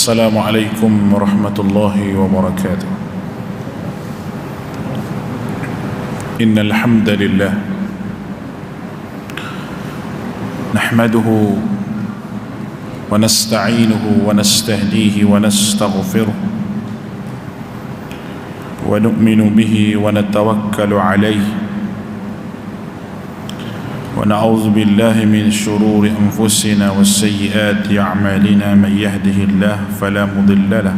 السلام عليكم ورحمة الله وبركاته. إن الحمد لله نحمده ونستعينه ونستهديه ونستغفره ونؤمن به ونتوكل عليه ونعوذ بالله من شرور أنفسنا وسيئات أعمالنا. من يهده الله فلا مضل له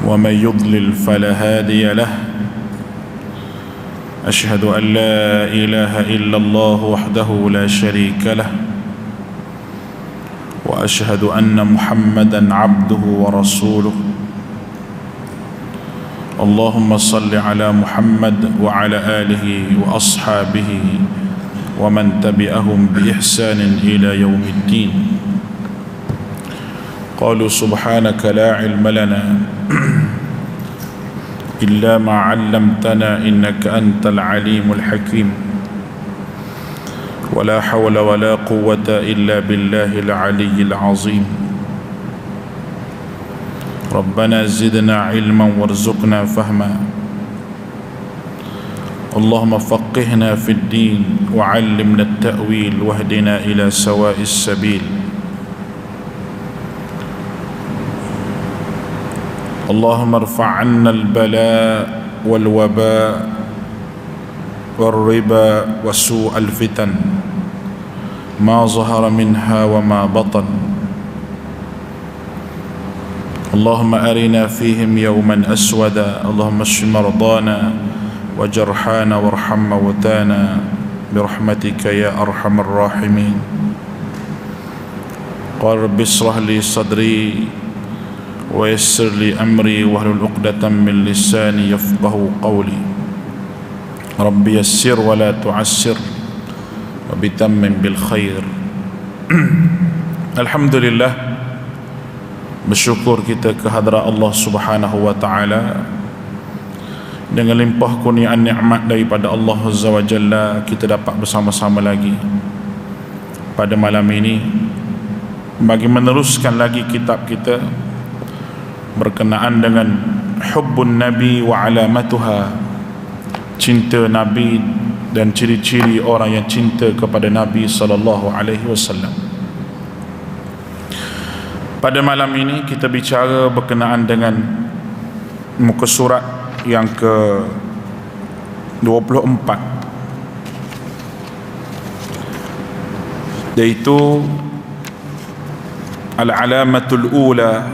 ومن يضلل فلا هادي له. أشهد أن لا إله إلا الله وحده لا شريك له وأشهد أن محمدا عبده ورسوله. اللهم صل على محمد وعلى آله وأصحابه ومن تبعهم بإحسان إلى يوم الدين. قالوا سبحانك لا علم لنا إلا ما علمتنا إنك أنت العليم الحكيم. ولا حول ولا قوة إلا بالله العلي العظيم. ربنا زدنا علما وارزقنا فهما. اللهم فقهنا في الدين وعلمنا التأويل واهدنا إلى سواء السبيل. اللهم ارفع عنا البلاء والوباء والربا وسوء الفتن ما ظهر منها وما بطن. اللهم أرنا فيهم يوما أسودا. اللهم اشف مرضانا وجرحانا وارحم موتانا برحمتك يا أرحم الراحمين. قال رب اشرح لي صدري ويسر لي أمري واحلل عقدة من لساني يفقه قولي. رب يسر ولا تعسر وبتمم بالخير. Alhamdulillah, bersyukur kita kehadrat Allah Subhanahu wa taala dengan limpah kurniaan nikmat daripada Allah Azza wa Jalla, kita dapat bersama-sama lagi pada malam ini bagi meneruskan lagi kitab kita berkenaan dengan hubbun Nabi wa alamatuha, cinta Nabi dan ciri-ciri orang yang cinta kepada Nabi sallallahu alaihi wasallam. Pada malam ini kita bicara berkenaan dengan muka surat yang ke-24, iaitu al-alamatul ula,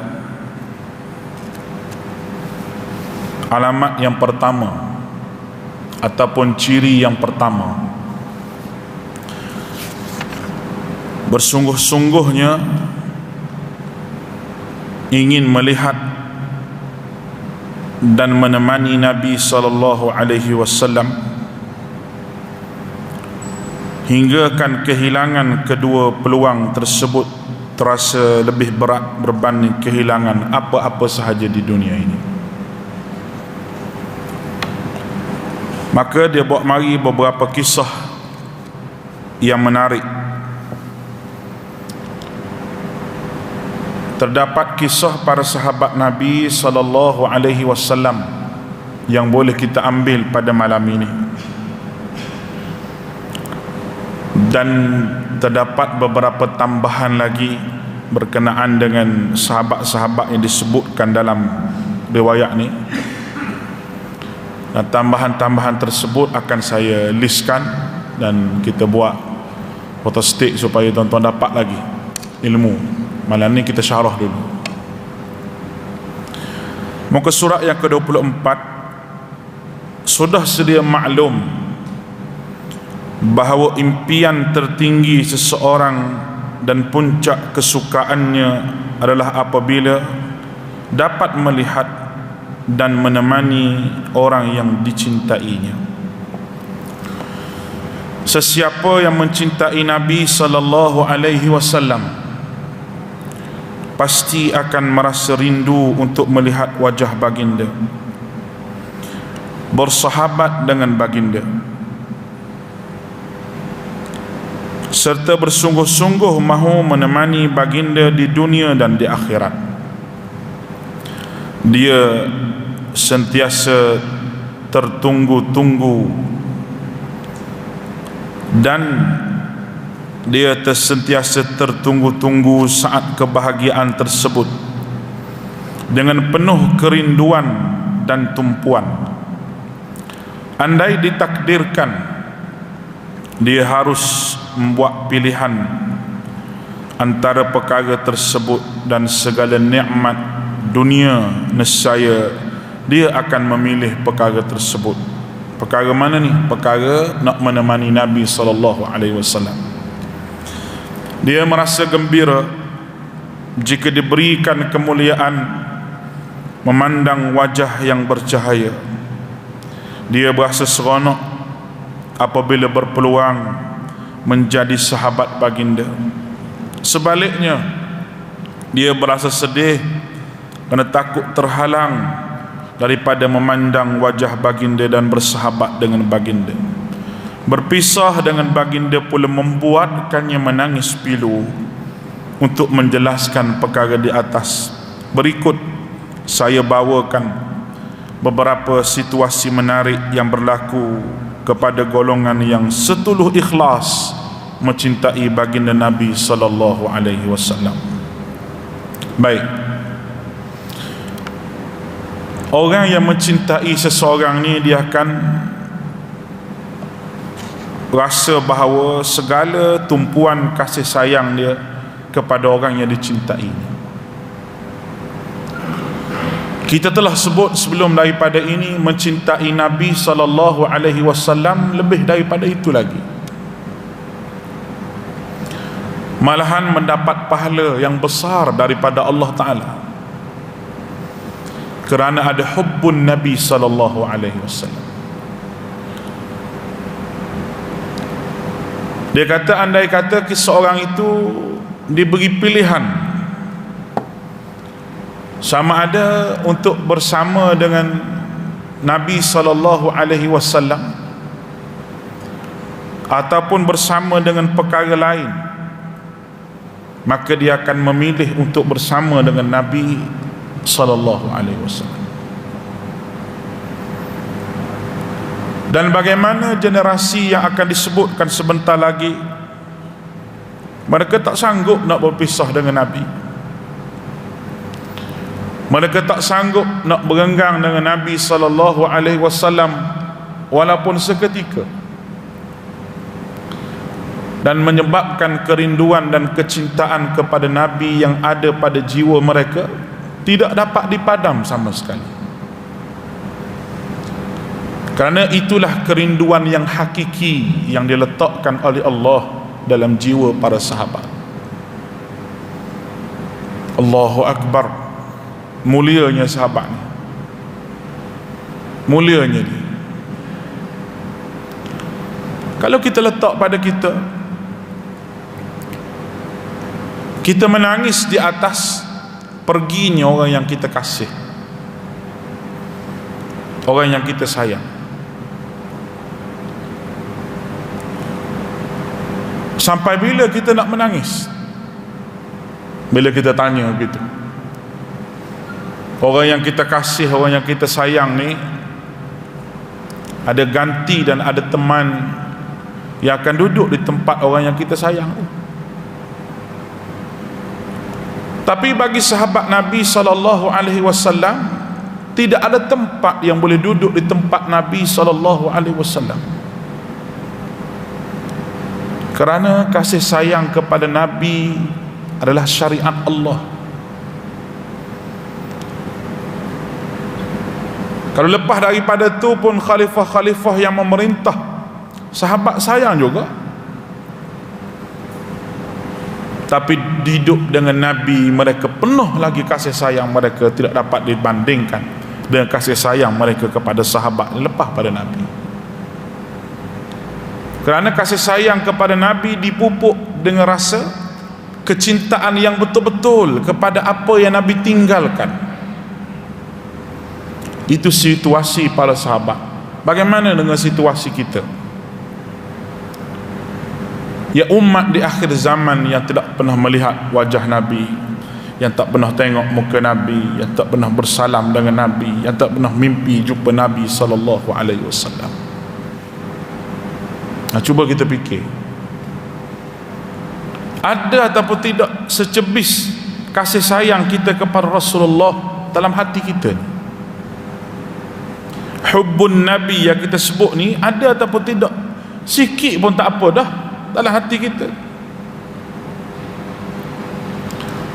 alamat yang pertama ataupun ciri yang pertama. Bersungguh-sungguhnya ingin melihat dan menemani Nabi sallallahu alaihi wasallam hinggakan kehilangan kedua peluang tersebut terasa lebih berat berbanding kehilangan apa-apa sahaja di dunia ini. Maka dia bawa mari beberapa kisah yang menarik. Terdapat kisah para sahabat Nabi sallallahu alaihi wasallam yang boleh kita ambil pada malam ini, dan terdapat beberapa tambahan lagi berkenaan dengan sahabat-sahabat yang disebutkan dalam riwayat ni. Dan tambahan-tambahan tersebut akan saya listkan dan kita buat photostat supaya tuan-tuan dapat lagi ilmu. Malam ni kita syarah dulu. Muka surat yang ke-24 sudah sedia maklum bahawa impian tertinggi seseorang dan puncak kesukaannya adalah apabila dapat melihat dan menemani orang yang dicintainya. Sesiapa yang mencintai Nabi sallallahu alaihi wasallam pasti akan merasa rindu untuk melihat wajah baginda, bersahabat dengan baginda. serta bersungguh-sungguh mahu menemani baginda di dunia dan di akhirat. Dia sentiasa tertunggu-tunggu dan dia sentiasa tertunggu-tunggu saat kebahagiaan tersebut dengan penuh kerinduan dan tumpuan. Andai ditakdirkan dia harus membuat pilihan antara perkara tersebut dan segala nikmat dunia, nescaya dia akan memilih perkara tersebut. Perkara mana ni? Perkara nak menemani Nabi SAW. Dia merasa gembira jika diberikan kemuliaan memandang wajah yang bercahaya. Dia berasa seronok apabila berpeluang menjadi sahabat baginda. Sebaliknya, dia berasa sedih kerana takut terhalang daripada memandang wajah baginda dan bersahabat dengan baginda. Berpisah dengan baginda pula membuatkannya menangis pilu. Untuk menjelaskan perkara di atas, berikut saya bawakan beberapa situasi menarik yang berlaku kepada golongan yang setuluh ikhlas mencintai baginda Nabi sallallahu alaihi wasallam. Baik. Orang yang mencintai seseorang ni, dia akan rasa bahawa segala tumpuan kasih sayang dia kepada orang yang dicintai. Kita telah sebut sebelum daripada ini, mencintai Nabi sallallahu alaihi wasallam lebih daripada itu lagi. Malahan mendapat pahala yang besar daripada Allah Taala kerana ada hubbun Nabi sallallahu alaihi wasallam. Dia kata, andai kata seorang itu diberi pilihan sama ada untuk bersama dengan Nabi sallallahu alaihi wasallam ataupun bersama dengan perkara lain, maka dia akan memilih untuk bersama dengan Nabi sallallahu alaihi wasallam. Dan bagaimana generasi yang akan disebutkan sebentar lagi, mereka tak sanggup nak berpisah dengan Nabi. Mereka tak sanggup nak berenggang dengan Nabi sallallahu alaihi wasallam walaupun seketika, dan menyebabkan kerinduan dan kecintaan kepada Nabi yang ada pada jiwa mereka tidak dapat dipadam sama sekali. Kerana itulah kerinduan yang hakiki yang diletakkan oleh Allah dalam jiwa para sahabat. Allahu Akbar. Mulianya sahabat ni, mulianya dia. Kalau kita letak pada kita, kita menangis di atas perginya orang yang kita kasih, orang yang kita sayang. Sampai bila kita nak menangis? Bila kita tanya begitu, orang yang kita kasih, orang yang kita sayang ni ada ganti dan ada teman yang akan duduk di tempat orang yang kita sayang. Tapi bagi sahabat Nabi sallallahu alaihi wasallam, tidak ada tempat yang boleh duduk di tempat Nabi sallallahu alaihi wasallam. Kerana kasih sayang kepada Nabi adalah syariat Allah. Kalau lepas daripada itu pun khalifah-khalifah yang memerintah, sahabat sayang juga, tapi hidup dengan Nabi mereka penuh lagi kasih sayang mereka, tidak dapat dibandingkan dengan kasih sayang mereka kepada sahabat lepas pada Nabi. Kerana kasih sayang kepada Nabi dipupuk dengan rasa kecintaan yang betul-betul kepada apa yang Nabi tinggalkan. Itu situasi para sahabat. Bagaimana dengan situasi kita? Ya umat di akhir zaman yang tidak pernah melihat wajah Nabi, yang tak pernah tengok muka Nabi, yang tak pernah bersalam dengan Nabi, yang tak pernah mimpi jumpa Nabi sallallahu alaihi wasallam. Nah, cuba kita fikir, ada ataupun tidak secebis kasih sayang kita kepada Rasulullah dalam hati kita ni? Hubbun Nabi yang kita sebut ni ada ataupun tidak? Sikit pun tak apa dah dalam hati kita.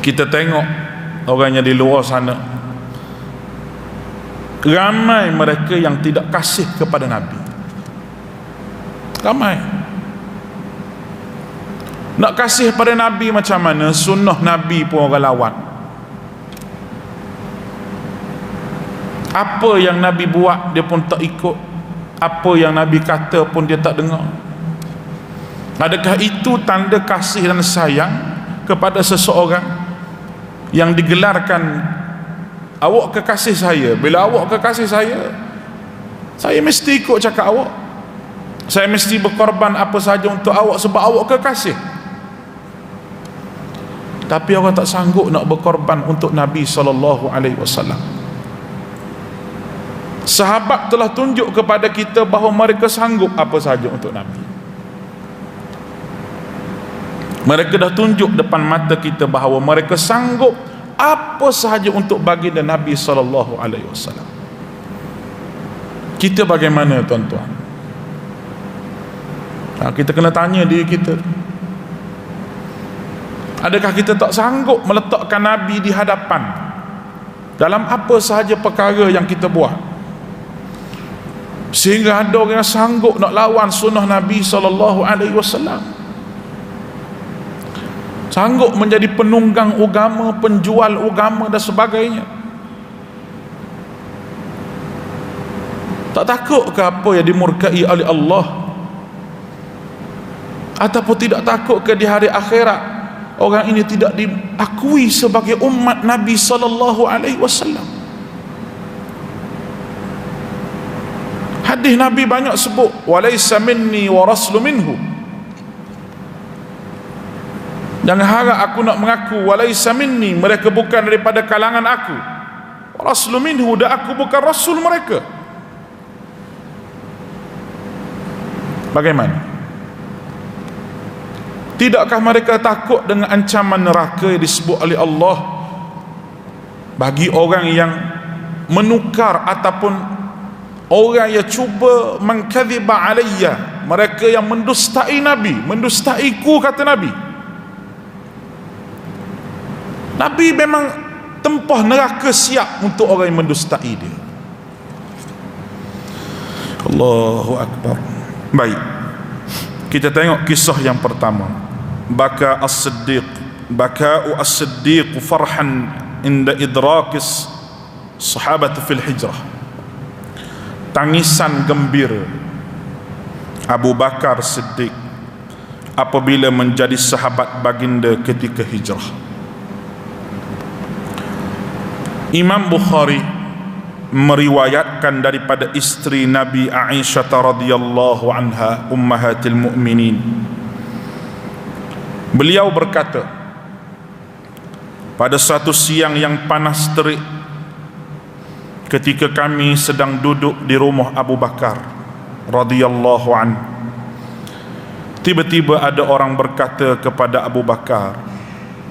Kita tengok orang yang di luar sana, ramai mereka yang tidak kasih kepada Nabi. Ramai. Nak kasih pada Nabi macam mana? Sunnah Nabi pun orang lawat. Apa yang Nabi buat dia pun tak ikut, apa yang Nabi kata pun dia tak dengar. Adakah itu tanda kasih dan sayang kepada seseorang yang digelarkan, awak kekasih saya? Bila awak kekasih saya mesti ikut cakap awak, saya mesti berkorban apa saja untuk awak sebab awak kekasih. Tapi orang tak sanggup nak berkorban untuk Nabi SAW. Sahabat telah tunjuk kepada kita bahawa mereka sanggup apa saja untuk Nabi. Mereka dah tunjuk depan mata kita bahawa mereka sanggup apa sahaja untuk baginda Nabi SAW. Kita bagaimana, tuan-tuan? Kita kena tanya diri kita, adakah kita tak sanggup meletakkan Nabi di hadapan dalam apa sahaja perkara yang kita buat, sehingga ada orang yang sanggup nak lawan sunnah Nabi SAW, sanggup menjadi penunggang agama, penjual agama dan sebagainya? Tak takut ke apa yang dimurkai oleh Allah? Ataupun tidak takut ke di hari akhirat orang ini tidak diakui sebagai umat Nabi SAW? Hadis Nabi banyak sebut, walaysa minni wa raslu minhu. Jangan harap aku nak mengaku walaysa minni, mereka bukan daripada kalangan aku, wa raslu minhu, dan aku bukan rasul mereka. Bagaimana? Tidakkah mereka takut dengan ancaman neraka yang disebut oleh Allah bagi orang yang menukar ataupun orang yang cuba mengkadziba alayya, mereka yang mendustai Nabi, mendustaiku, kata Nabi. Nabi memang tempah neraka siap untuk orang yang mendustai dia. Allahu Akbar. Baik, kita tengok kisah yang pertama. Baka as-siddiq, baka'u as-siddiq farhan inda idrakis sahabat fil hijrah. Tangisan gembira Abu Bakar Siddiq apabila menjadi sahabat baginda ketika hijrah. Imam Bukhari meriwayatkan daripada isteri Nabi Aisyah radhiyallahu anha, ummahatil mu'minin. Beliau berkata, pada suatu siang yang panas terik, ketika kami sedang duduk di rumah Abu Bakar radhiyallahu anhu, tiba-tiba ada orang berkata kepada Abu Bakar,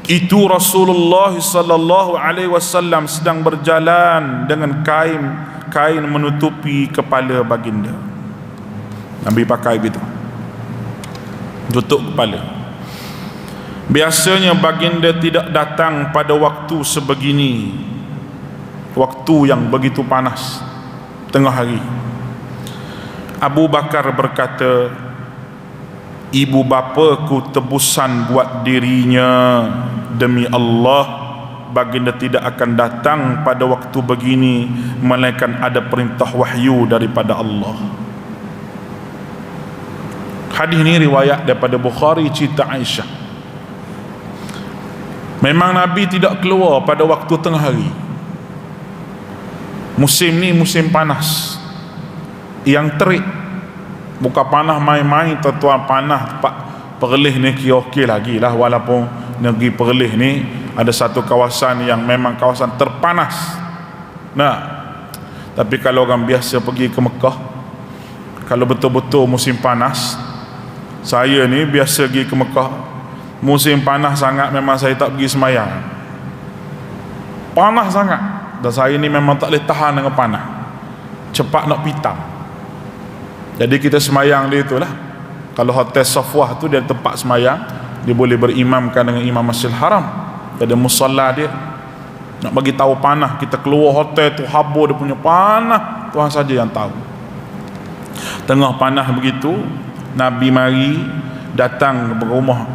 itu Rasulullah sallallahu alaihi wasallam sedang berjalan dengan kain menutupi kepala baginda. Nabi pakai begitu, tutup kepala. Biasanya baginda tidak datang pada waktu sebegini, waktu yang begitu panas, tengah hari. Abu Bakar berkata, ibu bapaku tebusan buat dirinya, demi Allah baginda tidak akan datang pada waktu begini melainkan ada perintah wahyu daripada Allah. Hadis ini riwayat daripada Bukhari, cerita Aisyah. Memang Nabi tidak keluar pada waktu tengah hari. Musim ni musim panas yang terik, bukan panas main-main, tuan-tuan, panas Perlis ni kira okey lagi lah, walaupun negeri Perlis ni ada satu kawasan yang memang kawasan terpanas. Tapi kalau orang biasa pergi ke Mekah, kalau betul-betul musim panas, saya ni biasa pergi ke Mekah, musim panas sangat memang saya tak pergi semayang. Panas sangat, dan saya ni memang tak boleh tahan dengan panas, cepat nak pitam. Jadi kita semayang dia itulah. Kalau hotel Safwah tu dia tempat semayang, dia boleh berimamkan dengan Imam Masjidil Haram, ada musalla dia. Nak bagi tahu panas, kita keluar hotel tu habur dia punya panas, Tuhan saja yang tahu. Tengah panas begitu, Nabi mari datang ke rumah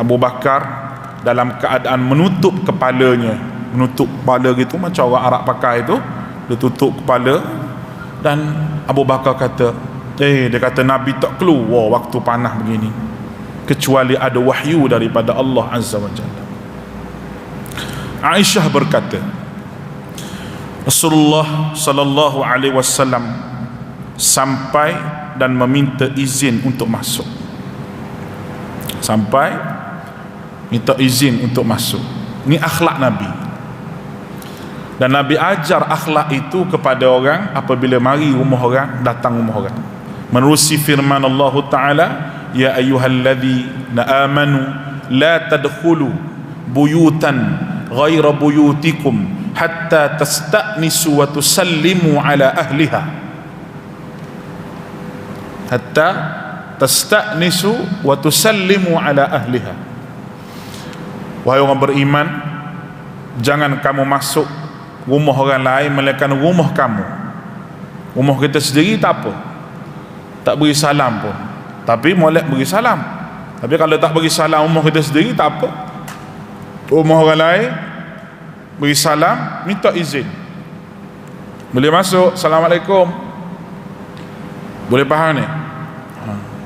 Abu Bakar dalam keadaan menutup kepalanya. Menutup kepala gitu, macam orang Arab pakai itu, dia tutup kepala. Dan Abu Bakar kata, dia kata Nabi tak keluar waktu panas begini kecuali ada wahyu daripada Allah Azza wa Jalla. Aisyah berkata, Rasulullah sallallahu alaihi wasallam sampai dan meminta izin untuk masuk. Sampai minta izin untuk masuk. Ini akhlak Nabi. Dan Nabi ajar akhlak itu kepada orang apabila mari rumah orang, datang rumah orang. Menerusi firman Allah Ta'ala, ya ayyuhalladzina amanu la tadkhulu buyutan ghaira buyutikum hatta tasta'nisu wa tusallimu ala ahliha. Hatta tasta'nisu wa tusallimu ala ahliha. Wahai orang beriman, jangan kamu masuk rumah orang lain melainkan rumah kamu. Rumah kita sendiri tak apa, tak beri salam pun, tapi molek beri salam. Tapi kalau tak beri salam rumah kita sendiri tak apa, rumah orang lain beri salam, minta izin, boleh masuk, Assalamualaikum, boleh faham ni?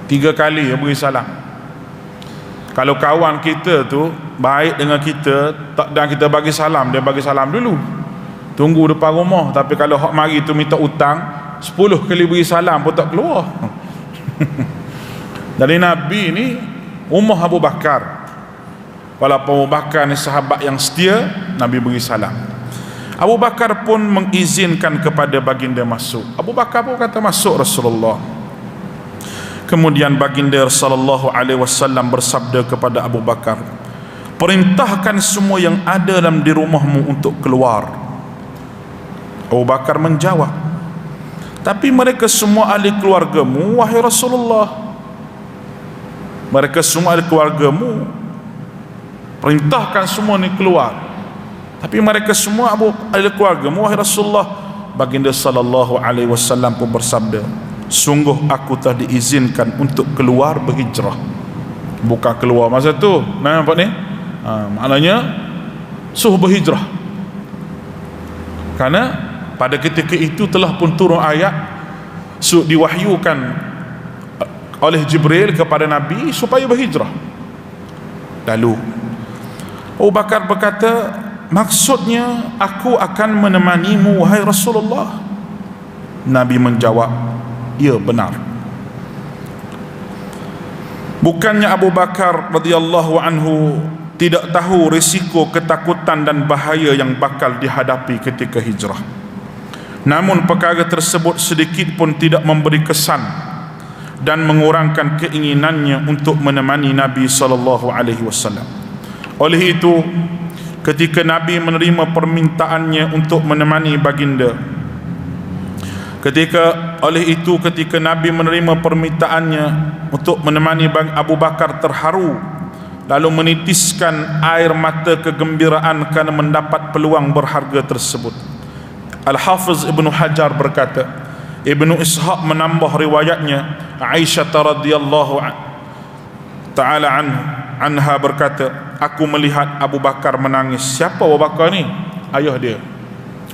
3 kali beri salam. Kalau kawan kita tu baik dengan kita, tak, dan kita bagi salam, dia bagi salam dulu, tunggu depan rumah. Tapi kalau hak mari tu minta hutang, 10 kali beri salam pun tak keluar. Dari Nabi ni rumah Abu Bakar, walaupun Abu Bakar ni sahabat yang setia, Nabi beri salam. Abu Bakar pun mengizinkan kepada baginda masuk. Abu Bakar pun kata masuk Rasulullah. Kemudian baginda sallallahu alaihi wasallam bersabda kepada Abu Bakar, perintahkan semua yang ada dalam di rumahmu untuk keluar. Abu Bakar menjawab, tapi mereka semua ahli keluargamu wahai Rasulullah. Mereka semua ahli keluargamu, perintahkan semua ni keluar, tapi mereka semua ahli keluargamu wahai Rasulullah. Baginda sallallahu alaihi wasallam pun bersabda, sungguh aku telah diizinkan untuk keluar berhijrah. Bukan keluar masa tu, nampak ni? Maknanya suruh berhijrah. Karena pada ketika itu telah pun turun ayat diwahyukan oleh Jibril kepada Nabi supaya berhijrah. Lalu Abu Bakar berkata, maksudnya aku akan menemanimu wahai Rasulullah. Nabi menjawab, ya benar. Bukannya Abu Bakar radhiyallahu anhu tidak tahu risiko, ketakutan dan bahaya yang bakal dihadapi ketika hijrah. Namun perkara tersebut sedikit pun tidak memberi kesan dan mengurangkan keinginannya untuk menemani Nabi sallallahu alaihi wasallam. Oleh itu, ketika Nabi menerima permintaannya untuk menemani baginda, ketika Nabi menerima permintaannya untuk menemani Abu Bakar terharu, lalu menitiskan air mata kegembiraan kerana mendapat peluang berharga tersebut. Al-Hafiz Ibnu Hajar berkata, Ibnu Ishaq menambah riwayatnya, Aisyah radhiyallahu ta'ala anha berkata, aku melihat Abu Bakar menangis. Siapa Abu Bakar ni? Ayah dia,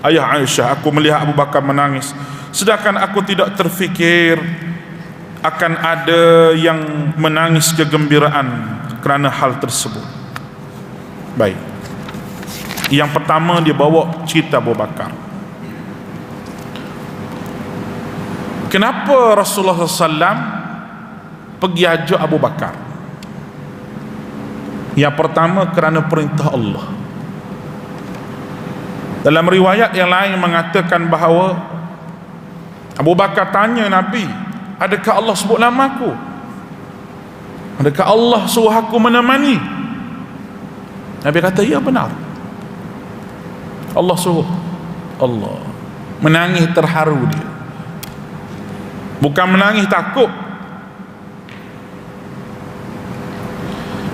ayah Aisyah. Aku melihat Abu Bakar menangis, sedangkan aku tidak terfikir akan ada yang menangis kegembiraan kerana hal tersebut. Baik, yang pertama dia bawa cerita Abu Bakar. Kenapa Rasulullah SAW pergi ajak Abu Bakar? Yang pertama, kerana perintah Allah. Dalam riwayat yang lain mengatakan bahawa Abu Bakar tanya Nabi, adakah Allah sebut nama aku? Adakah Allah suruh aku menemani? Nabi kata, ya benar, Allah suruh. Allah menangis terharu dia, bukan menangis takut.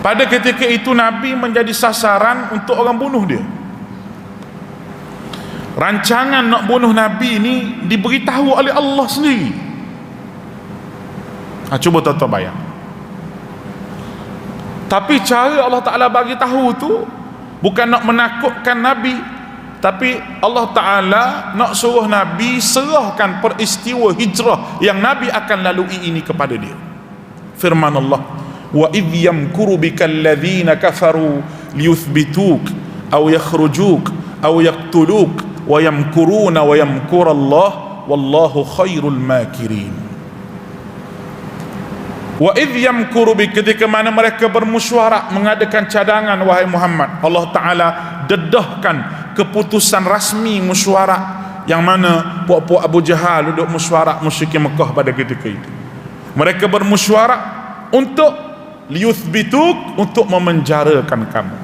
Pada ketika itu Nabi menjadi sasaran untuk orang bunuh dia. Rancangan nak bunuh Nabi ini diberitahu oleh Allah sendiri. Cuba tuan-tuan bayang. Tapi cara Allah Ta'ala bagi tahu tu bukan nak menakutkan Nabi, tapi Allah Ta'ala nak suruh Nabi serahkan peristiwa hijrah yang Nabi akan lalui ini kepada dia. Firman Allah, wa idh yamkuru bikal ladzina kafaru liyuthbituk aw yakhrujuk aw yaqtuluk wa yamkuruna wa yamkurallah wallahu khairul makirin. Wa idh yamkuru bik, ketika mana mereka bermusyawarah mengadakan cadangan, wahai Muhammad, Allah Ta'ala dedahkan keputusan rasmi musyawarah, yang mana puak-puak Abu Jahal duduk musyawarah musyrikin Mekah pada ketika itu. Mereka bermusyawarah untuk liyuthbituk, untuk memenjarakan kamu,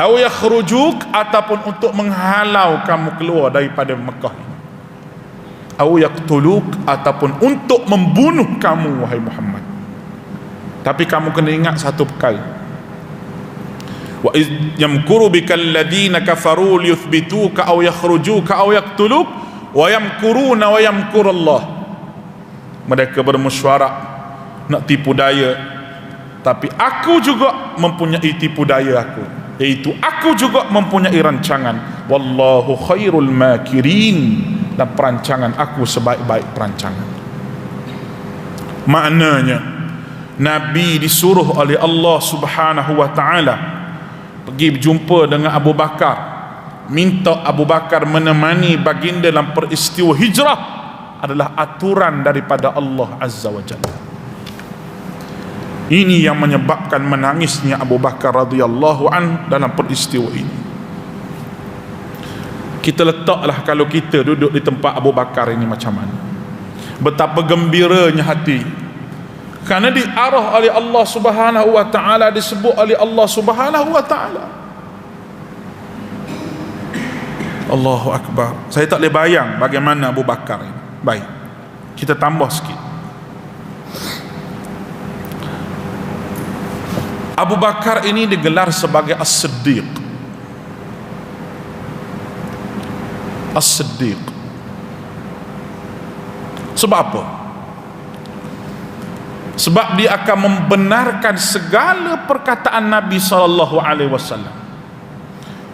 aw yakhrujuk, ataupun untuk menghalau kamu keluar daripada Mekah ini, aw yaqtuluk, ataupun untuk membunuh kamu wahai Muhammad. Tapi kamu kena ingat satu perkara, wa yamkuru bikal ladzina kafaru liyuthbituka aw yakhrujuka aw yaqtuluk wa yamkuruna wa yamkurullah. Mereka bermusyawarah nak tipu daya, tapi aku juga mempunyai tipu daya aku, iaitu aku juga mempunyai rancangan. Wallahu khairul makirin, dan perancangan aku sebaik-baik perancangan. Maknanya Nabi disuruh oleh Allah Subhanahu wa Ta'ala pergi berjumpa dengan Abu Bakar, minta Abu Bakar menemani baginda dalam peristiwa hijrah, adalah aturan daripada Allah Azza wa Jalla. Ini yang menyebabkan menangisnya Abu Bakar radhiyallahu an dalam peristiwa ini. Kita letaklah kalau kita duduk di tempat Abu Bakar ini macam mana, betapa gembiranya hati, kerana diarah oleh Allah Subhanahu wa Ta'ala, disebut oleh Allah Subhanahu wa Ta'ala. Allahu Akbar. Saya tak boleh bayang bagaimana Abu Bakar ini. Baik, kita tambah sikit. Abu Bakar ini digelar sebagai As-Siddiq. As-Siddiq. Sebab apa? Sebab dia akan membenarkan segala perkataan Nabi SAW.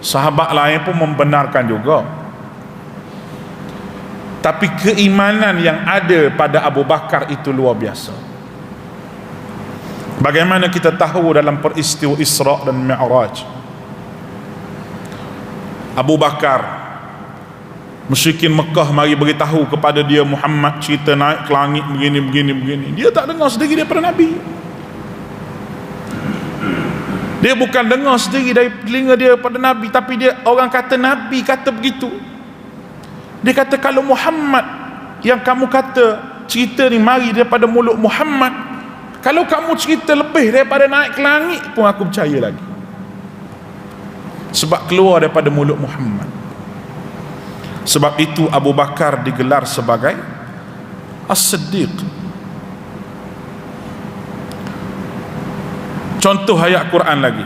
Sahabat lain pun membenarkan juga, tapi keimanan yang ada pada Abu Bakar itu luar biasa. Bagaimana kita tahu dalam peristiwa Isra dan Mi'raj, Abu Bakar, musyrikin Mekah mari beritahu kepada dia, Muhammad cerita naik ke langit begini. Dia tak dengar sendiri daripada Nabi. Dia bukan dengar sendiri dari telinga dia pada Nabi, tapi dia, orang kata Nabi kata begitu. Dia kata, kalau Muhammad yang kamu kata cerita ni mari daripada mulut Muhammad, kalau kamu cerita lebih daripada naik ke langit pun aku percaya lagi, sebab keluar daripada mulut Muhammad. Sebab itu Abu Bakar digelar sebagai As-Siddiq. Contoh ayat Quran lagi,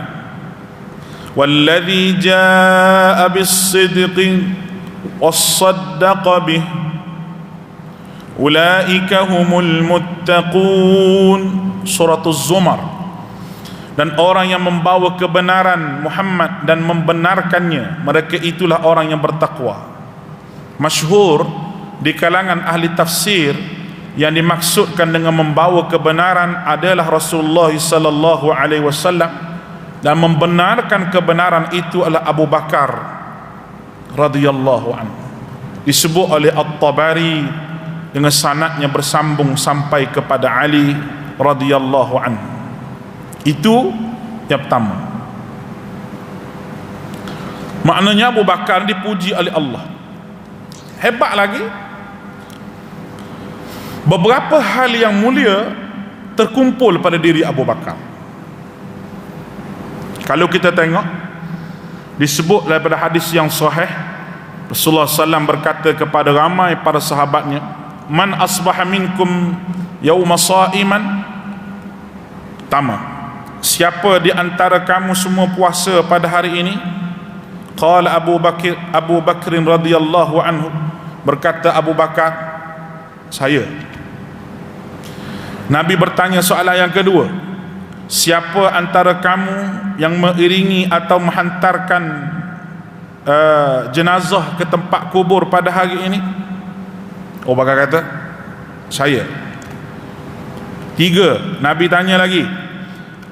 walladzi jaa bis-sidqi was-saddaqa bih ulaika humul muttaqun. Surah Az-Zumar. Dan orang yang membawa kebenaran Muhammad dan membenarkannya, mereka itulah orang yang bertakwa. Masyhur di kalangan ahli tafsir, yang dimaksudkan dengan membawa kebenaran adalah Rasulullah sallallahu alaihi wasallam, dan membenarkan kebenaran itu adalah Abu Bakar radhiyallahu anhu. Disebut oleh At-Tabari dengan sanadnya bersambung sampai kepada Ali radhiyallahu anhu. Itu Yang pertama, maknanya Abu Bakar dipuji oleh Allah. Hebat lagi, beberapa hal yang mulia terkumpul pada diri Abu Bakar. Kalau kita tengok, disebut daripada hadis yang sahih, Rasulullah SAW berkata kepada ramai para sahabatnya, man asbaha minkum yauma sa'iman. Pertama, siapa di antara kamu semua puasa pada hari ini? Qala Abu Bakr radhiyallahu anhu, berkata Abu Bakar, saya. Nabi bertanya soalan yang kedua, siapa antara kamu yang mengiringi atau menghantarkan jenazah ke tempat kubur pada hari ini? Abu Bakar kata, saya. Tiga, Nabi tanya lagi,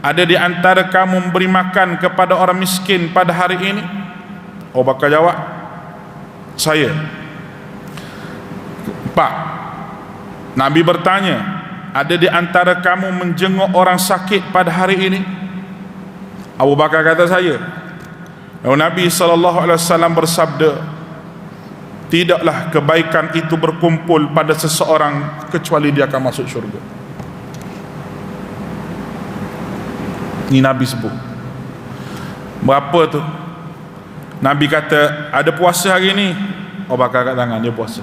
ada di antara kamu memberi makan kepada orang miskin pada hari ini? Abu Bakar jawab, saya. Empat, Nabi bertanya, ada di antara kamu menjenguk orang sakit pada hari ini? Abu Bakar kata, saya. Lalu Nabi SAW bersabda, tidaklah kebaikan itu berkumpul pada seseorang kecuali dia akan masuk syurga. Ini Nabi sebut. Berapa tu? Nabi kata, ada puasa hari ni? Abu Bakar kat tangan, dia puasa.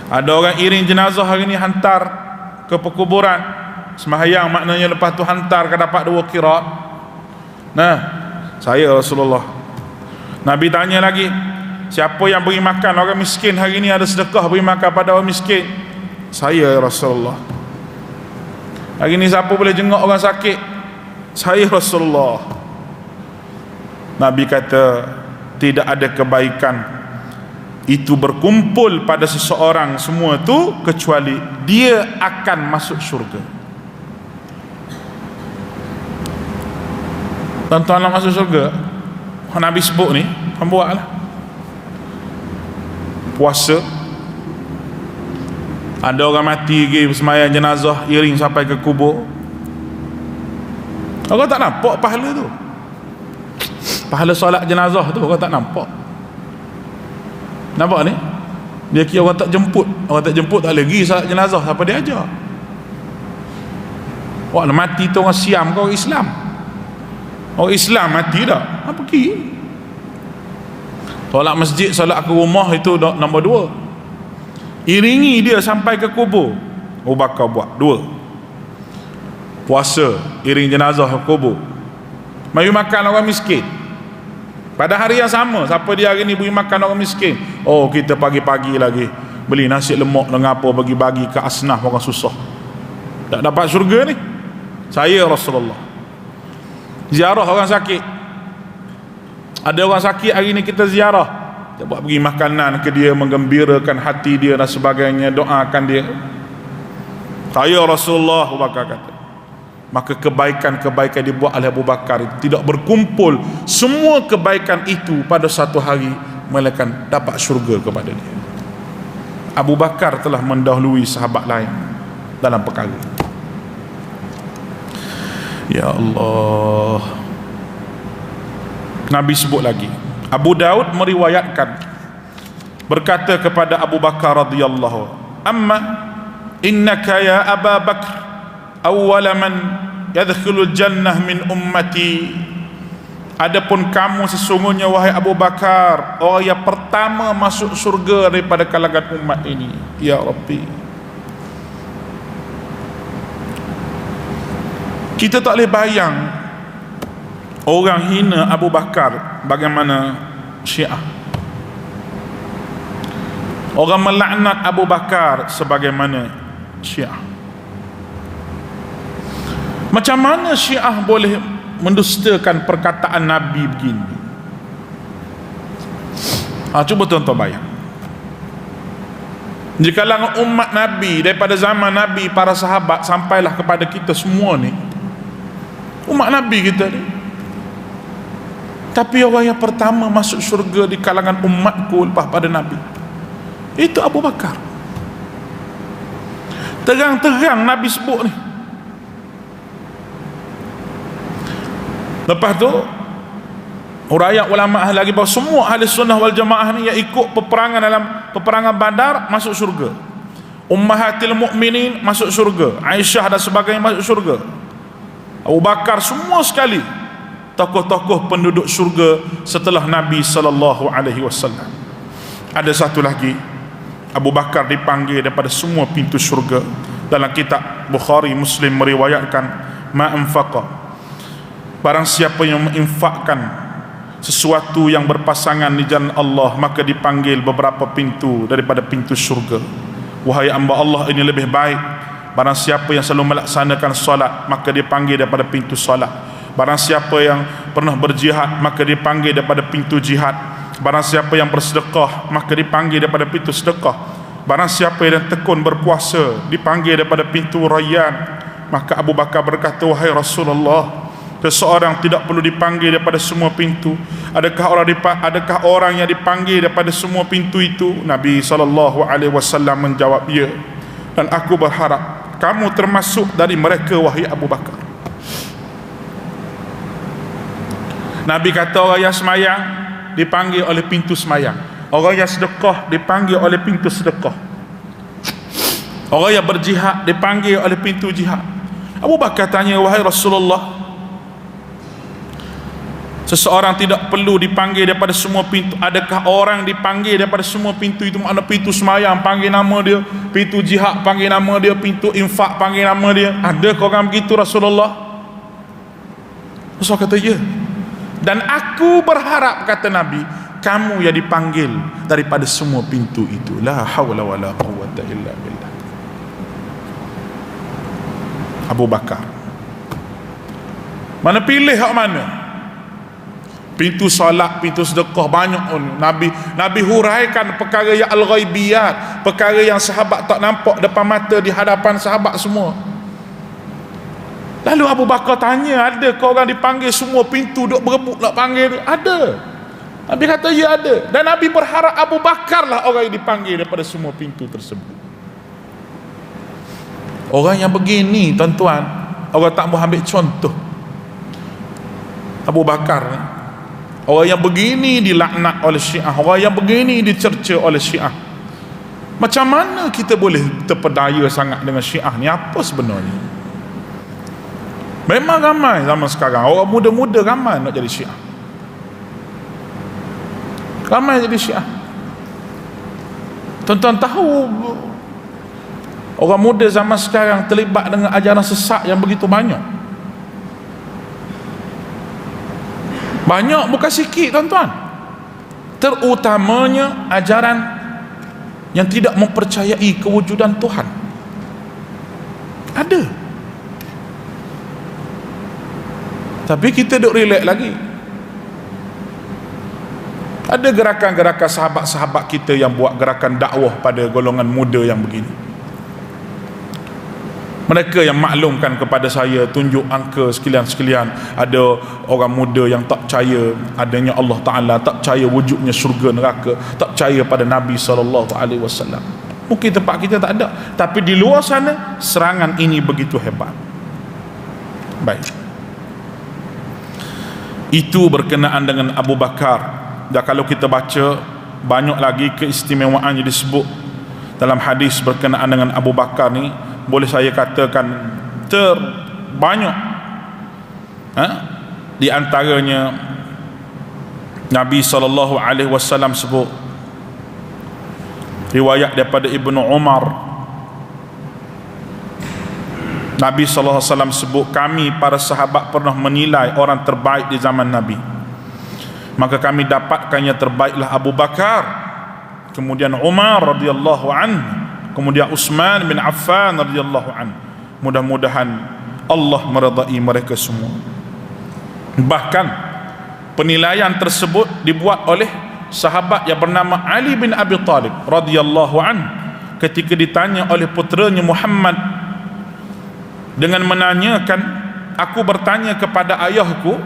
Ada orang iring jenazah hari ni, hantar ke perkuburan, sembahyang, maknanya lepas tu hantar ke dapat 2 qiraat. Nah, saya Rasulullah. Nabi tanya lagi, siapa yang beri makan orang miskin hari ni? Ada sedekah beri makan pada orang miskin? Saya Rasulullah. Hari ni siapa boleh jenguk orang sakit? Saya Rasulullah. Nabi kata, tidak ada kebaikan itu berkumpul pada seseorang semua tu kecuali dia akan masuk syurga. Tuan-tuan nak masuk syurga, Nabi sebut ni, buatlah puasa. Ada orang mati pergi sembahyang jenazah, iring sampai ke kubur, orang tak nampak pahala tu, pahala solat jenazah tu orang tak nampak. Nampak ni? Dia kira orang tak jemput. Orang tak jemput tak lagi solat jenazah, siapa dia ajar? Orang mati tu orang Siam ke orang Islam? Orang Islam mati dah, apa pergi? Solat masjid, solat ke rumah itu nombor 2. Iringi dia sampai ke kubur, Abu Bakar buat 2. Puasa, iring jenazah ke kubur, bagi makan orang miskin. Pada hari yang sama, siapa dia hari ni beri makan orang miskin? Oh, kita pagi-pagi lagi beli nasi lemak dengan apa, bagi-bagi ke asnaf orang susah. Tak dapat syurga ni? Saya Rasulullah. Ziarah orang sakit. Ada orang sakit hari ni kita ziarah, kita buat bagi makanan ke dia, menggembirakan hati dia dan sebagainya, doakan dia. Saya Rasulullah, Abu Bakar kata. Maka kebaikan-kebaikan dibuat oleh Abu Bakar itu tidak berkumpul semua kebaikan itu pada satu hari, melainkan dapat syurga kepada dia. Abu Bakar telah mendahului sahabat lain dalam perkara. Ya Allah. Nabi sebut lagi, Abu Daud meriwayatkan, berkata kepada Abu Bakar radhiyallahu, amma innaka ya Abu Bakar awwala man yadkhulul jannah min ummati. Adapun kamu sesungguhnya wahai Abu Bakar, orang yang pertama masuk surga daripada kalangan umat ini. Ya Rabbi, kita tak boleh bayang orang hina Abu Bakar bagaimana Syiah. Orang melaknat Abu Bakar sebagaimana Syiah. Macam mana Syiah boleh mendustakan perkataan Nabi begini? Cuba tuan-tuan bayang, di kalangan umat Nabi, daripada zaman Nabi, para sahabat, sampailah kepada kita semua ni, umat Nabi kita ni. Tapi orang yang pertama masuk syurga di kalangan umatku lepas pada Nabi, itu Abu Bakar. Terang-terang Nabi sebut ni. Lepas tu huraian ulama lagi bahawa semua ahli sunnah wal jamaah ni yang ikut peperangan dalam peperangan Badar masuk syurga. Ummahatil mukminin masuk syurga, Aisyah dan sebagainya masuk syurga, Abu Bakar, semua sekali tokoh-tokoh penduduk syurga setelah Nabi sallallahu alaihi wasallam. Ada satu lagi, Abu Bakar dipanggil daripada semua pintu syurga. Dalam kitab Bukhari Muslim meriwayatkan, ma anfaqa, barang siapa yang menginfakkan sesuatu yang berpasangan di jalan Allah, maka dipanggil beberapa pintu daripada pintu syurga. Wahai hamba Allah, ini lebih baik. Barang siapa yang selalu melaksanakan solat, maka dipanggil daripada pintu solat. Barang siapa yang pernah berjihad, maka dipanggil daripada pintu jihad. Barang siapa yang bersedekah, maka dipanggil daripada pintu sedekah. Barang siapa yang tekun berpuasa, dipanggil daripada pintu Rayyan. Maka Abu Bakar berkata, wahai Rasulullah, seseorang tidak perlu dipanggil daripada semua pintu. Adakah orang yang dipanggil daripada semua pintu itu? Nabi SAW menjawab, ya. Dan aku berharap kamu termasuk dari mereka, wahai Abu Bakar. Nabi kata, orang yang semayang dipanggil oleh pintu semayang, orang yang sedekah dipanggil oleh pintu sedekah, orang yang berjihad dipanggil oleh pintu jihad. Abu Bakar tanya, wahai Rasulullah, seseorang tidak perlu dipanggil daripada semua pintu. Adakah orang dipanggil daripada semua pintu itu? Makna pintu semayang panggil nama dia, pintu jihad panggil nama dia, pintu infak panggil nama dia. Adakah orang begitu Rasulullah? Rasulullah kata, ya. Dan aku berharap, kata Nabi, kamu yang dipanggil daripada semua pintu itu. La hawla wa la quwwata illa billah. Abu Bakar mana pilih hak mana? Pintu salat, pintu sedekah, banyak Nabi huraikan perkara yang al-ghaibiyat, perkara yang sahabat tak nampak depan mata di hadapan sahabat semua. Lalu Abu Bakar tanya, ada ke orang dipanggil semua pintu, duk berebut nak panggil? Ada. Nabi kata, ya ada. Dan Nabi berharap Abu Bakar lah orang yang dipanggil daripada semua pintu tersebut. Orang yang begini, tuan-tuan, orang tak mau ambil contoh. Abu Bakar ni, orang yang begini dilaknat oleh Syiah, orang yang begini dicerca oleh Syiah. Macam mana kita boleh terpedaya sangat dengan Syiah ni? Apa sebenarnya? Memang ramai zaman sekarang, orang muda-muda ramai nak jadi Syiah, ramai jadi Syiah. Tuan-tuan tahu orang muda zaman sekarang terlibat dengan ajaran sesat yang begitu banyak. Banyak, bukan sikit tuan-tuan. Terutamanya ajaran yang tidak mempercayai kewujudan Tuhan. Ada. Tapi kita duk relax lagi. Ada gerakan-gerakan sahabat-sahabat kita yang buat gerakan dakwah pada golongan muda yang begini. Mereka yang maklumkan kepada saya, tunjuk angka sekalian-sekalian, ada orang muda yang tak percaya adanya Allah Ta'ala, tak percaya wujudnya syurga neraka, tak percaya pada Nabi SAW. Mungkin tempat kita tak ada, tapi di luar sana serangan ini begitu hebat. Baik, itu berkenaan dengan Abu Bakar. Dan kalau kita baca, banyak lagi keistimewaan yang disebut dalam hadis berkenaan dengan Abu Bakar ni. Boleh saya katakan terbanyak. Di antaranya Nabi SAW sebut, riwayat daripada Ibnu Umar, Nabi SAW sebut, kami para sahabat pernah menilai orang terbaik di zaman Nabi, maka kami dapatkan yang terbaiklah Abu Bakar, kemudian Umar radhiyallahu anhu, kemudian Utsman bin Affan radhiyallahu anhu. Mudah-mudahan Allah meridai mereka semua. Bahkan penilaian tersebut dibuat oleh sahabat yang bernama Ali bin Abi Talib radhiyallahu anhu ketika ditanya oleh puteranya Muhammad dengan menanyakan, aku bertanya kepada ayahku,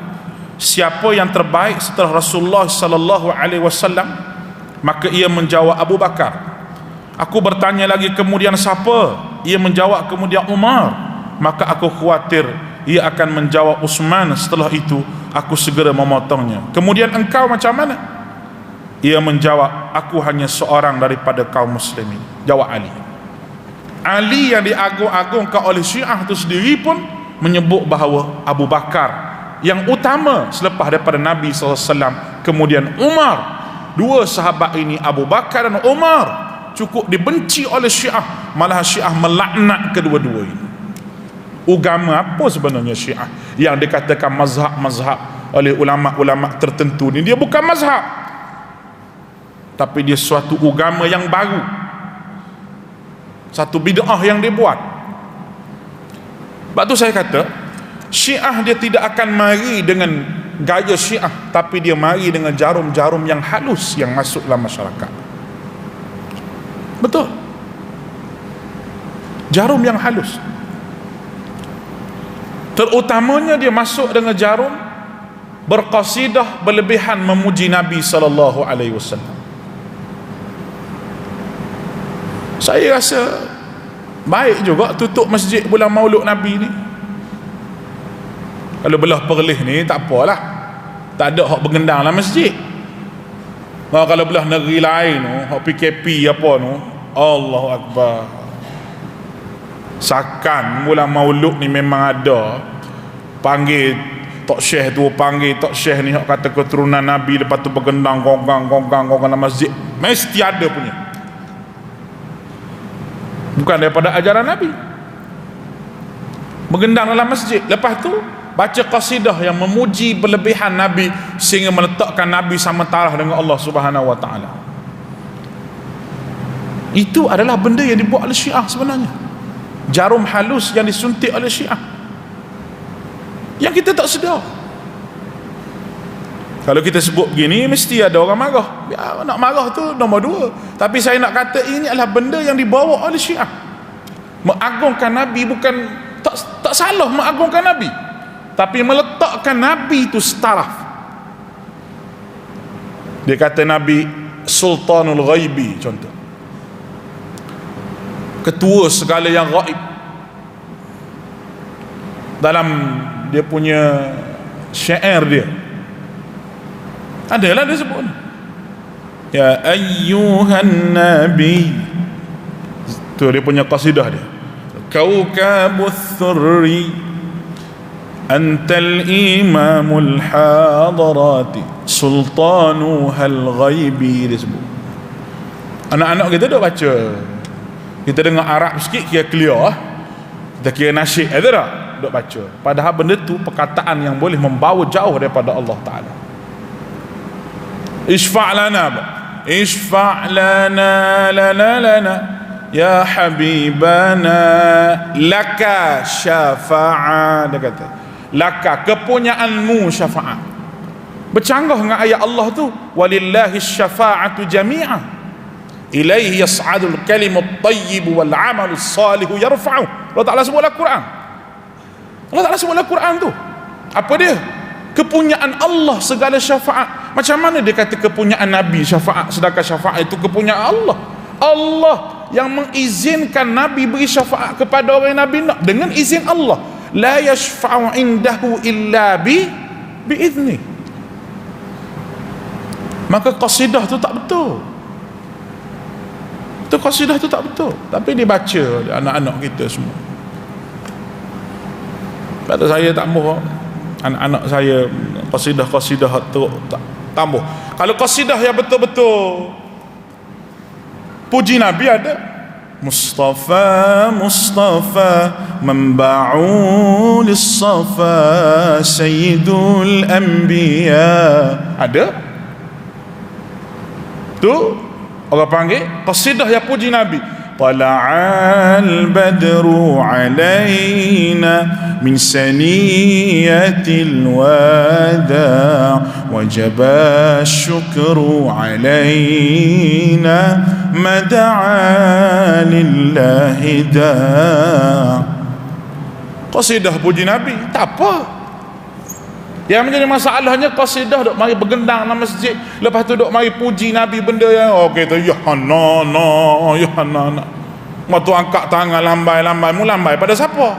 siapa yang terbaik setelah Rasulullah sallallahu alaihi wasallam? Maka ia menjawab Abu Bakar. Aku bertanya lagi, kemudian siapa? Ia menjawab kemudian Umar. Maka aku khawatir ia akan menjawab Uthman, setelah itu aku segera memotongnya. Kemudian engkau macam mana? Ia menjawab, aku hanya seorang daripada kaum muslimin. Jawab Ali. Ali yang diagung-agungkan oleh Syiah itu sendiri pun menyebut bahawa Abu Bakar yang utama selepas daripada Nabi SAW, kemudian Umar. Dua sahabat ini, Abu Bakar dan Umar, cukup dibenci oleh Syiah, malah Syiah melaknat kedua-dua ini. Agama apa sebenarnya Syiah yang dikatakan mazhab-mazhab oleh ulama-ulama tertentu ni? Dia bukan mazhab, tapi dia suatu agama yang baru, satu bid'ah yang dibuat. Sebab tu saya kata Syiah dia tidak akan mari dengan gaya Syiah, tapi dia mari dengan jarum-jarum yang halus yang masuk dalam masyarakat. Betul, jarum yang halus. Terutamanya dia masuk dengan jarum berqasidah berlebihan memuji Nabi SAW. Saya rasa baik juga tutup masjid bulan Maulud Nabi ni. Kalau belah Perlis ni tak apalah, tak ada hak bergendang dalam masjid. Kalau belah negeri lain tu, hak PKP apa tu, Allahu Akbar, sakan bulan Maulud ni memang ada panggil tok syekh tu, panggil tok syekh ni hak kata keturunan Nabi, lepas tu bergendang gonggang dalam masjid, mesti ada punya. Bukan daripada ajaran Nabi, bergendang dalam masjid, lepas tu baca qasidah yang memuji berlebihan Nabi sehingga meletakkan Nabi sama taraf dengan Allah Subhanahu wa taala. Itu adalah benda yang dibuat oleh Syiah sebenarnya, jarum halus yang disuntik oleh Syiah yang kita tak sedar. Kalau kita sebut begini mesti ada orang marah. Ya, nak marah tu nombor dua, tapi saya nak kata ini adalah benda yang dibawa oleh Syiah. Mengagungkan Nabi bukan tak salah mengagungkan Nabi, tapi meletakkan Nabi itu setaraf. Dia kata Nabi Sultanul Ghaibi, contoh, ketua segala yang gaib. Dalam dia punya syair dia adalah dia sebut, ya ayyuhan nabi, tu dia punya qasidah dia, kaukabus thurri antal imamul hadarati sultanuhal ghaibi, dia sebut. Anak-anak kita dah baca, kita dengar Arab sikit kira clear, kita kira nasyid ada tak duk baca, padahal benda tu perkataan yang boleh membawa jauh daripada Allah Ta'ala. Ishfa' lana, ishfa' lana lana ya habibana laka syafa'a, dia kata laka, kepunyaanmu syafaat. Bercanggah dengan ayat Allah tu, walillahi syafa'atu jami'a ilaihi yas'adul kalimut tayyibu wal amalus salihu yarfa'u. Allah Ta'ala sebut dalam Quran, Allah Ta'ala sebut dalam Quran tu apa dia? Kepunyaan Allah segala syafaat. Macam mana dia kata kepunyaan Nabi syafaat, sedangkan syafaat itu kepunyaan Allah? Allah yang mengizinkan Nabi beri syafaat kepada orang yang Nabi nak dengan izin Allah. La yashfa'u indahu illa biizni. Maka qasidah tu tak betul, tu qasidah tu tak betul, tapi dibaca anak-anak kita semua. Kata saya tambah anak-anak saya qasidah tu tambah. Kalau qasidah yang betul-betul puji Nabi ada, Mustafa Mustafa memba'u lis-safa sayyidul anbiya, ada tu orang panggil qasidah yang puji Nabi. Tala'al badru alaina min saniyatil wada wajaba syukru alaina mada'a lillahi da. Qasidah puji Nabi tak apa. Yang menjadi masalahnya qasidah duk mari bergendang dalam masjid, lepas tu duk mari puji Nabi benda yang okey tu, ya hana ya hana. Mau tu angkat tangan lambai mu lambai pada siapa?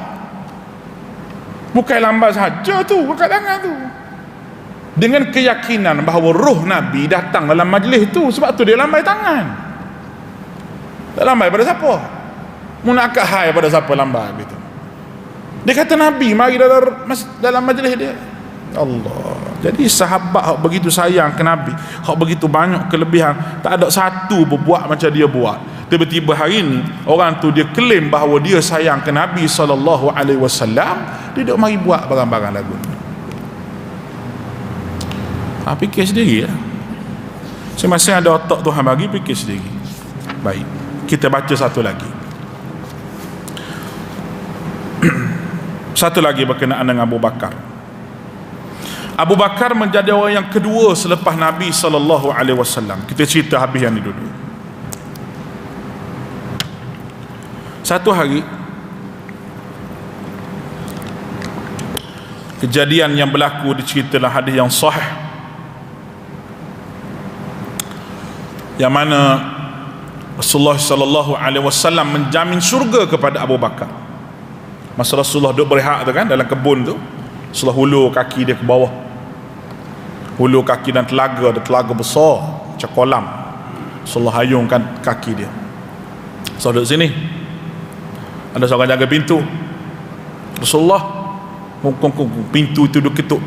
Bukan lambai saja tu, angkat tangan tu. Dengan keyakinan bahawa roh Nabi datang dalam majlis tu, sebab tu dia lambai tangan. Tak lambai pada siapa? Mu nak akad hai pada siapa lambai gitu. Dia kata Nabi mari dalam majlis dia. Allah. Jadi sahabat hak begitu sayang ke Nabi, hak begitu banyak kelebihan, tak ada satu berbuat macam dia buat. Tiba-tiba hari ni orang tu dia klaim bahawa dia sayang ke Nabi SAW, dia duk mari buat barang-barang lagu. Fikir sendiri lah. Semasa ada otak Tuhan bagi, fikir sendiri. Baik, kita baca satu lagi. Satu lagi berkenaan dengan Abu Bakar. Abu Bakar menjadi orang yang kedua selepas Nabi SAW. Kita cerita habis yang ni dulu. Satu hari, kejadian yang berlaku diceritakan hadis yang sahih, yang mana Rasulullah SAW menjamin syurga kepada Abu Bakar. Masa Rasulullah duduk berehat tu kan, dalam kebun tu, Rasulullah hulur kaki dia ke bawah, hulur kaki dan telaga, ada telaga besar macam kolam. Rasulullah hayungkan kaki dia. So duduk sini, ada seorang jaga pintu. Rasulullah pintu itu diketuk,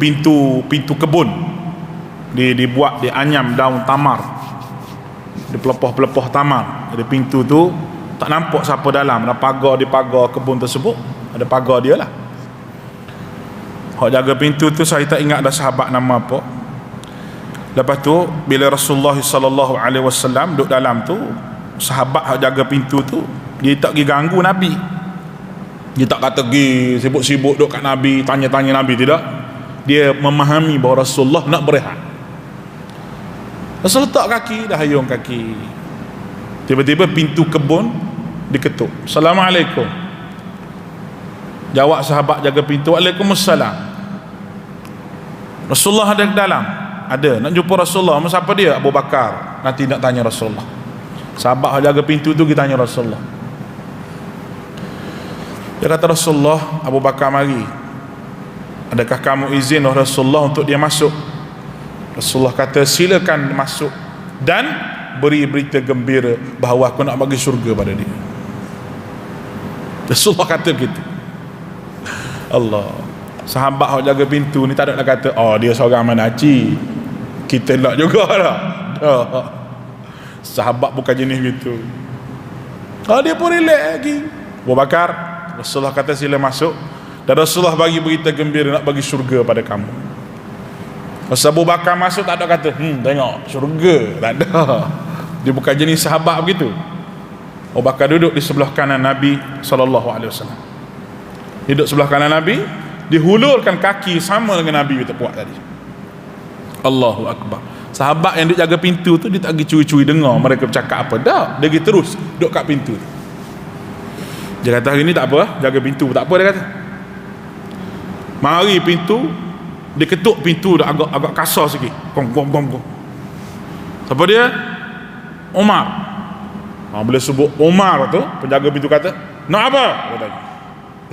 pintu kebun dibuat, dianyam daun tamar, dipelepah-pelepah tamar. Jadi pintu tu tak nampak siapa dalam. Ada pagar di pagar kebun tersebut, ada pagar dia lah. Hak jaga pintu tu saya tak ingat dah sahabat nama apa. Lepas tu bila Rasulullah SAW duduk dalam tu, sahabat hak jaga pintu tu dia tak pergi ganggu Nabi. Dia tak kata pergi sibuk-sibuk duduk kat Nabi, tanya-tanya Nabi, tidak. Dia memahami bahawa Rasulullah nak berehat. Rasul letak kaki, dah hayung kaki. Tiba-tiba pintu kebun diketuk. Assalamualaikum. Jawab sahabat jaga pintu, Waalaikumsalam. Rasulullah ada di dalam? Ada. Nak jumpa Rasulullah. Siapa dia? Abu Bakar. Nanti nak tanya Rasulullah. Sahabat jaga pintu tu kita tanya Rasulullah. Dia kata, Rasulullah, Abu Bakar mari. Adakah kamu izin Rasulullah untuk dia masuk? Rasulullah kata, silakan masuk dan beri berita gembira bahawa aku nak bagi syurga pada dia. Rasulullah kata begitu. Allah. Sahabat yang jaga pintu ni tak ada nak kata, oh dia seorang manaci, kita nak juga lah. Sahabat bukan jenis gitu. Dia pun relax lagi. Abu Bakar, Rasulullah kata sila masuk, dan Rasulullah bagi berita gembira nak bagi syurga pada kamu. Masa Abu Bakar masuk tak ada kata tengok syurga, tak ada. Dia bukan jenis sahabat begitu. Abu Bakar duduk di sebelah kanan Nabi SAW. Duduk sebelah kanan Nabi, dihulurkan kaki sama dengan Nabi kita buat tadi. Allahu Akbar. Sahabat yang duduk jaga pintu tu, dia tak pergi curi-curi dengar mereka bercakap apa. Dah, dia pergi terus duduk kat pintu tu. Dia kata hari ni tak apa, jaga pintu tak apa, dia kata. Mari pintu, dia ketuk pintu dah agak kasar sikit. Gong. Siapa dia? Umar. Bila sebut Umar tu, penjaga pintu kata, nak apa? Dia tanya.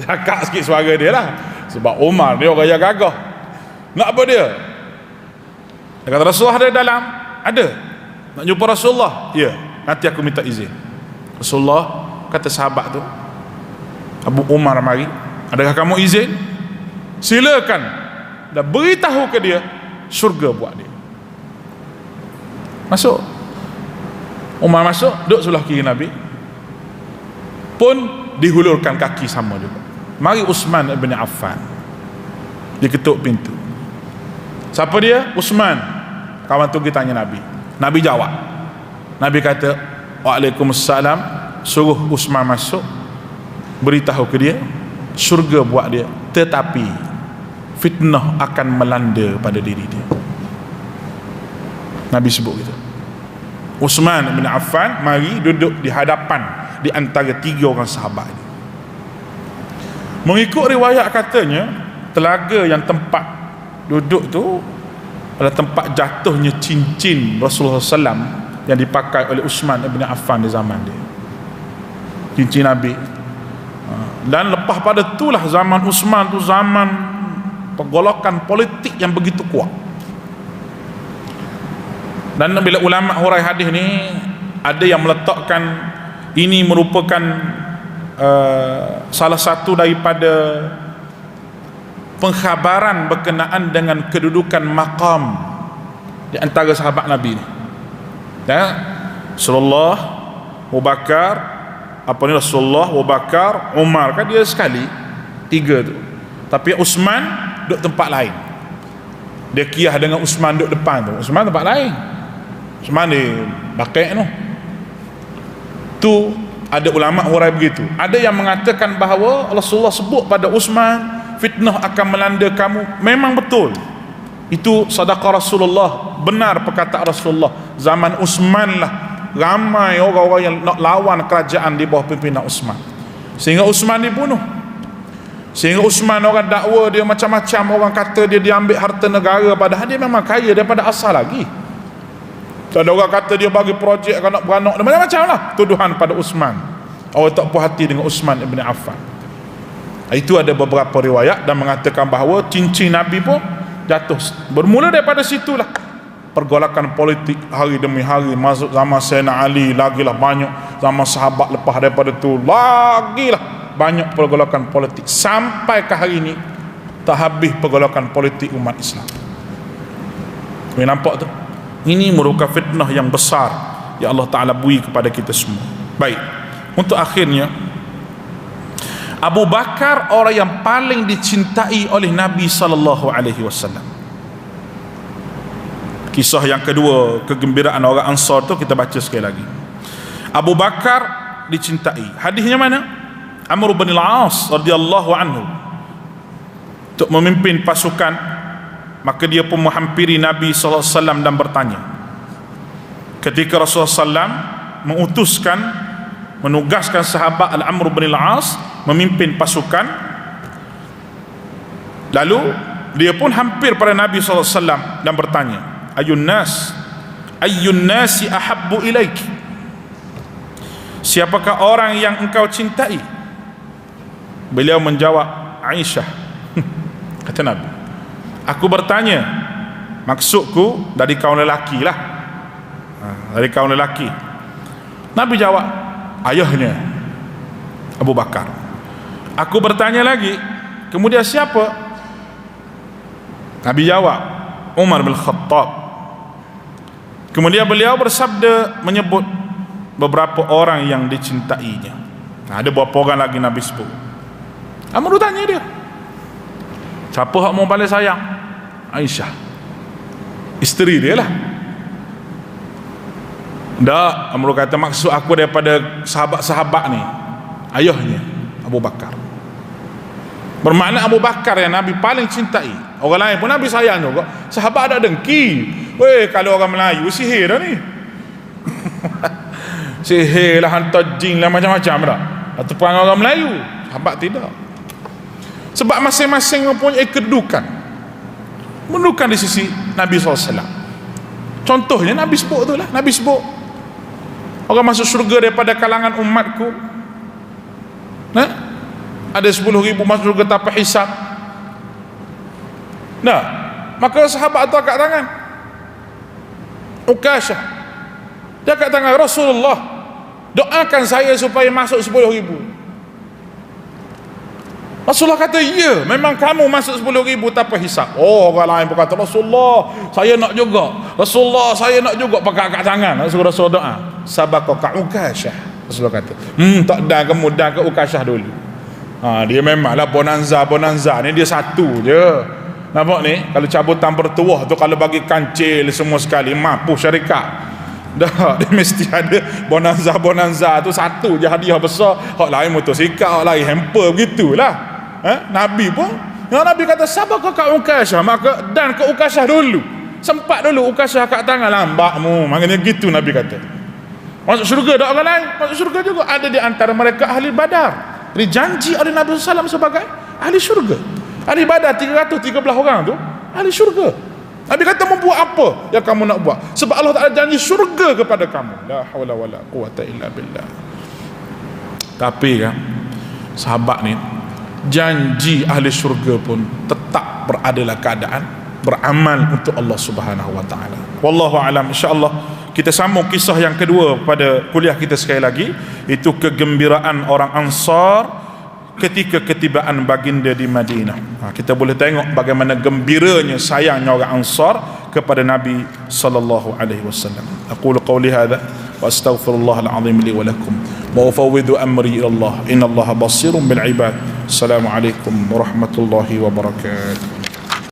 Cakap sikit suara dia lah. Sebab Umar dia orang yang gagah. Nak apa dia? Dia kata, Rasulullah ada dalam? Ada. Nak jumpa Rasulullah? Ya, nanti aku minta izin. Rasulullah kata sahabat tu, Abu Umar mari, adakah kamu izin? Silakan. Dan beritahu ke dia syurga buat dia. Masuk. Umar masuk, duduk sebelah kiri Nabi, pun dihulurkan kaki sama juga. Mari Uthman ibn Affan. Dia ketuk pintu. Siapa dia? Uthman. Kawan tu kita tanya Nabi. Nabi jawab. Nabi kata, Waalaikumsalam. Suruh Uthman masuk, beritahu ke dia syurga buat dia, tetapi fitnah akan melanda pada diri dia. Nabi sebut gitu. Uthman bin Affan mari duduk di hadapan di antara tiga orang sahabat ini. Mengikut riwayat katanya, telaga yang tempat duduk tu adalah tempat jatuhnya cincin Rasulullah SAW yang dipakai oleh Uthman bin Affan di zaman dia. Cincin Nabi. Dan lepas pada itulah zaman Uthman tu zaman pergolakan politik yang begitu kuat. Dan bila ulama hurai hadis ni ada yang meletakkan ini merupakan salah satu daripada pengkhabaran berkenaan dengan kedudukan maqam di antara sahabat Nabi ni. Ya, Rasulullah, Abu Bakar, Rasulullah, Abu Bakar, Umar, kan dia sekali tiga tu. Tapi Uthman duduk tempat lain. Dia kiyah dengan Uthman duduk depan tu. Uthman tempat lain. Uthman di bakek tu. Tu ada ulama hurai begitu. Ada yang mengatakan bahawa Rasulullah sebut pada Uthman, fitnah akan melanda kamu. Memang betul. Itu sadaqah Rasulullah, benar perkataan Rasulullah. Zaman Uthman lah ramai orang-orang yang nak lawan kerajaan di bawah pimpinan Uthman, sehingga Uthman dibunuh. Sehingga Uthman orang dakwa dia macam-macam, orang kata dia diambil harta negara, padahal dia memang kaya daripada asal lagi. Ada orang kata dia bagi projek kanak-beranak, macam-macam lah tuduhan pada Uthman. Orang tak puas hati dengan Uthman ibn Affan. Itu ada beberapa riwayat dan mengatakan bahawa cincin Nabi pun jatuh. Bermula daripada situlah pergolakan politik hari demi hari. Masuk zaman Sayyidina Ali lagilah banyak, zaman sahabat lepas daripada tu lagilah banyak pergolakan politik, sampai ke hari ini tak habis pergolakan politik umat Islam. Kau nampak tu? Ini merupakan fitnah yang besar yang Allah Ta'ala bui kepada kita semua. Baik, untuk akhirnya, Abu Bakar orang yang paling dicintai oleh Nabi SAW. Kisah yang kedua, kegembiraan orang Ansar tu kita baca sekali lagi. Abu Bakar dicintai. Hadisnya mana? Amr bin al-As radhiyallahu anhu untuk memimpin pasukan. Maka dia pun menghampiri Nabi SAW dan bertanya. Ketika Rasulullah SAW mengutuskan, menugaskan sahabat Al-Amr bin al-As memimpin pasukan, lalu dia pun hampir pada Nabi SAW dan bertanya, Ayyun nasi ahabbu ilaik, siapakah orang yang engkau cintai? Beliau menjawab, Aisyah. Kata Nabi, aku bertanya, maksudku dari kaum lelaki lah, dari kaum lelaki. Nabi jawab, ayahnya Abu Bakar. Aku bertanya lagi, kemudian siapa? Nabi jawab, Umar bin Khattab. Kemudian beliau bersabda menyebut beberapa orang yang dicintainya. Ada beberapa orang lagi Nabi sebut. Amr tanya dia, siapa hak mau paling sayang? Aisyah, isteri dia lah. Tak, Amr kata maksud aku daripada sahabat-sahabat ni ayahnya Abu Bakar. Bermakna Abu Bakar yang Nabi paling cintai. Orang lain pun Nabi sayang juga. Sahabat ada dengki. Weh, kalau orang Melayu sihir dah ni. Sihir lah, hantar jin lah, macam-macam dah. Atau perang orang Melayu. Sahabat tidak. Sebab masing-masing mempunyai kedudukan. Mendudukan di sisi Nabi SAW. Contohnya Nabi sebut tu lah. Nabi sebut orang masuk syurga daripada kalangan umatku, ada 10,000 masuk syurga tanpa hisab. Maka sahabat tu angkat tangan. Ukasyah dia angkat tangan, Rasulullah doakan saya supaya masuk 10,000. Rasulullah kata, ya, memang kamu masuk 10,000 tanpa hisab. Oh, orang lain pun kata, Rasulullah saya nak juga, Rasulullah saya nak juga, pakai angkat tangan. Rasulullah doa, sabaqaka Ukasyah. Rasulullah kata, tak dah, kamu dah ke Ukasyah dulu. Dia memanglah bonanza ni dia satu je. Nampak ni, kalau cabutan bertuah tu, kalau bagi kancil semua sekali, mampu syarikat. Dah, dia mesti ada bonanza tu satu je hadiah besar. Hak lain motosikal, hak lain hamper, begitulah. Nabi pun, Nabi kata sabaqaka ka Ukasyah, maka dan ke Ukasyah dulu. Sempat dulu Ukasyah kat tangan, lambakmu. Maknanya gitu Nabi kata. Masuk syurga tak orang lain? Masuk syurga juga. Ada di antara mereka ahli Badar. Jadi janji oleh Nabi SAW sebagai ahli syurga. Ahli Badar 313 orang tu ahli syurga. Nabi kata, mau buat apa yang kamu nak buat? Sebab Allah Ta'ala janji syurga kepada kamu. La hawla wa la quwata illa billah. Tapi kan, sahabat ni janji ahli syurga pun tetap berada dalam keadaan beramal untuk Allah Subhanahu wa taala. Wallahu alam. Insya-Allah kita sambung kisah yang kedua pada kuliah kita sekali lagi, itu kegembiraan orang Ansar ketika ketibaan baginda di Madinah. Kita boleh tengok bagaimana gembiranya, sayangnya orang Ansar kepada Nabi sallallahu alaihi wasallam. Aqulu qawli hadza wa astaghfirullahal azim li wa lakum wa ufawwidu amri ila Allah innallaha basirun bil ibad. Assalamualaikum warahmatullahi wabarakatuh.